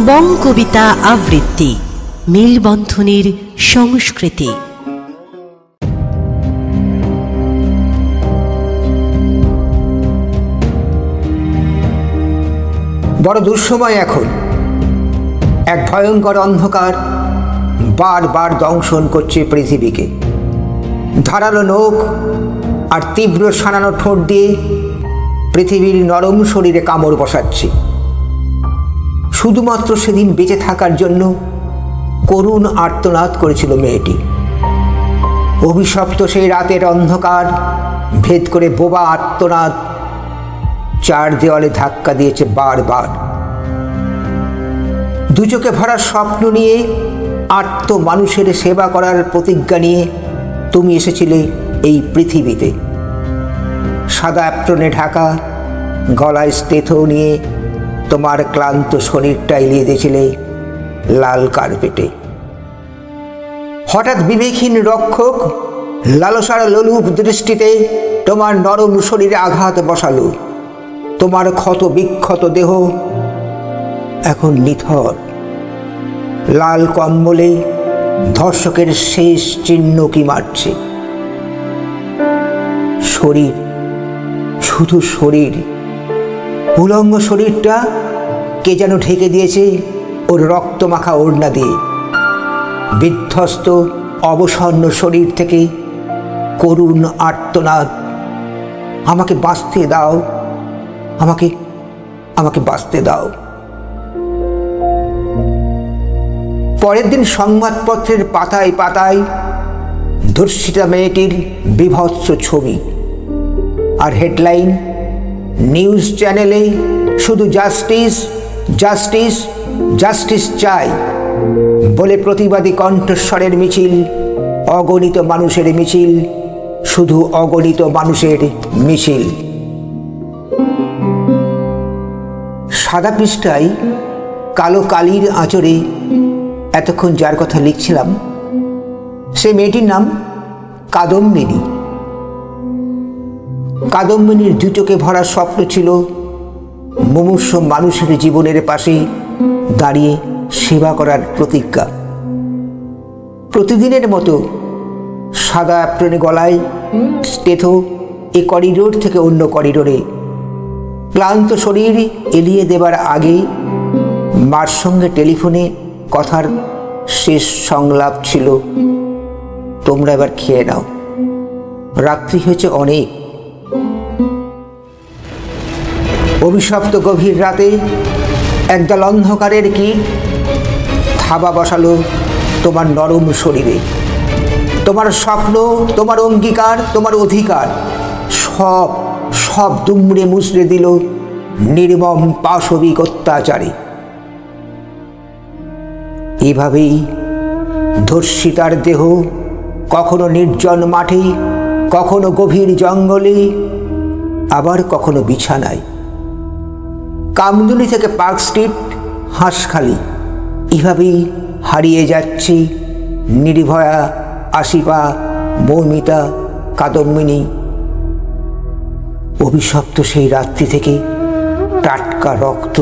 বং কবিতা আবৃত্তি মেলবন্ধনের সংস্কৃতি। বড় দুঃসময় এখন। এক ভয়ঙ্কর অন্ধকার বারবার দংশন করছে পৃথিবীকে। ধারালো নখ আর তীব্র সানানো ঠোঁট দিয়ে পৃথিবীর নরম শরীরে কামড় বসাচ্ছে। শুধুমাত্র সেদিন বেঁচে থাকার জন্য করুণ আর্তনাদ করেছিল মেয়েটি। অভিশপ্ত সেই রাতের অন্ধকার ভেদ করে বোবা আর্তনাদ চার দেওয়ালে ধাক্কা দিয়েছে বারবার। দু চোখে ভরা স্বপ্ন নিয়ে আর্ত মানুষের সেবা করার প্রতিজ্ঞা নিয়ে তুমি এসেছিলে এই পৃথিবীতে। সাদা অ্যাপ্রনে ঢাকা, গলায় স্টেথো নিয়ে তোমার ক্লান্ত শরীরটা এলিয়ে দিয়েছিলে লাল কার্পেটে। হঠাৎ বিবেকহীন রক্ষক লালসার লোলুপ দৃষ্টিতে তোমার নরম শরীরে আঘাত বসালো। তোমার ক্ষত বিক্ষত দেহ এখন নিথর। লাল কম্বলে ধর্ষকের শেষ চিহ্ন কি মারছে। শরীর, শুধু শরীর, উলঙ্গ শরীরটা কে যেন ঢেকে দিয়েছে ওর রক্তমাখা ওড়না দিয়ে। বিধ্বস্ত অবসন্ন শরীর থেকে করুণ আর্তনাদ, আমাকে বাঁচতে দাও, আমাকে আমাকে বাঁচতে দাও। পরের দিন সংবাদপত্রের পাতায় পাতায় ধর্ষিতা মেয়েটির বীভৎস ছবি, আর হেডলাইন নিউজ চ্যানেলে শুধু জাস্টিস জাস্টিস জাস্টিস চাই বলে প্রতিবাদী কণ্ঠস্বরের মিছিল, অগণিত মানুষের মিছিল, শুধু অগণিত মানুষের মিছিল। সাদা পৃষ্ঠায় কালো কালির আঁচড়ে এতক্ষণ যার কথা লিখছিলাম সে মেয়েটির নাম কাদম্বিনী। কাদম্বিনীর দু চোখে ভরা স্বপ্ন ছিল মুমূর্ষু মানুষের জীবনের পাশে দাঁড়িয়ে সেবা করার প্রতিজ্ঞা। প্রতিদিনের মতো সাদা অ্যাপ্রনে গলায় স্টেথো এ করিডোর থেকে অন্য করিডোরে, ক্লান্ত শরীর এলিয়ে দেবার আগে মার সঙ্গে টেলিফোনে কথার শেষ সংলাপ ছিল, তোমরা এবার খেয়ে নাও, রাত্রি হয়েছে অনেক। অভিশপ্ত গভীর রাতে একদল অন্ধকারের কীট থাবা বসালো তোমার নরম শরীরে। তোমার স্বপ্ন, তোমার অঙ্গীকার, তোমার অধিকার সব সব দুমড়ে মুচড়ে দিল নির্মম পাশবিক অত্যাচারে। এভাবেই ধর্ষিতার দেহ কখনো নির্জন মাঠে, কখনো গভীর জঙ্গলে, আবার কখনো বিছানায়। কামদুনি থেকে পার্ক স্ট্রিট, হাঁসখালি, এভাবেই হারিয়ে যাচ্ছে নির্ভয়া, আশিফা, মৌমিতা, কাদম্বিনী। অভিশপ্ত সেই রাত্রি থেকে টাটকা রক্ত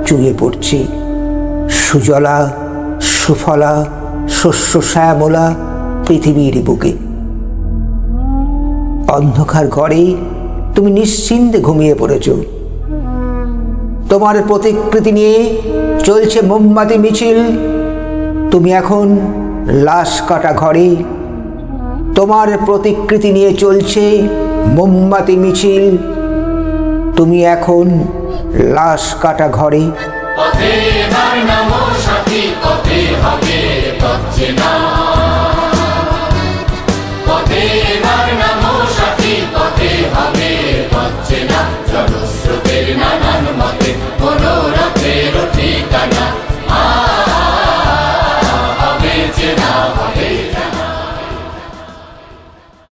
চুইয়ে পড়ছে সুজলা সুফলা শস্য শ্যামলা পৃথিবীর বুকে। অন্ধকার ঘরে তুমি নিশ্চিন্তে ঘুমিয়ে পড়েছ। তোমার প্রতিকৃতি নিয়ে চলছে মোমবাতি মিছিল। তুমি এখন লাশ কাটা ঘরে। তোমার প্রতিকৃতি নিয়ে চলছে মোমবাতি মিছিল। তুমি এখন লাশ কাটা ঘরে। পথে নামো সাথী, পথে হবে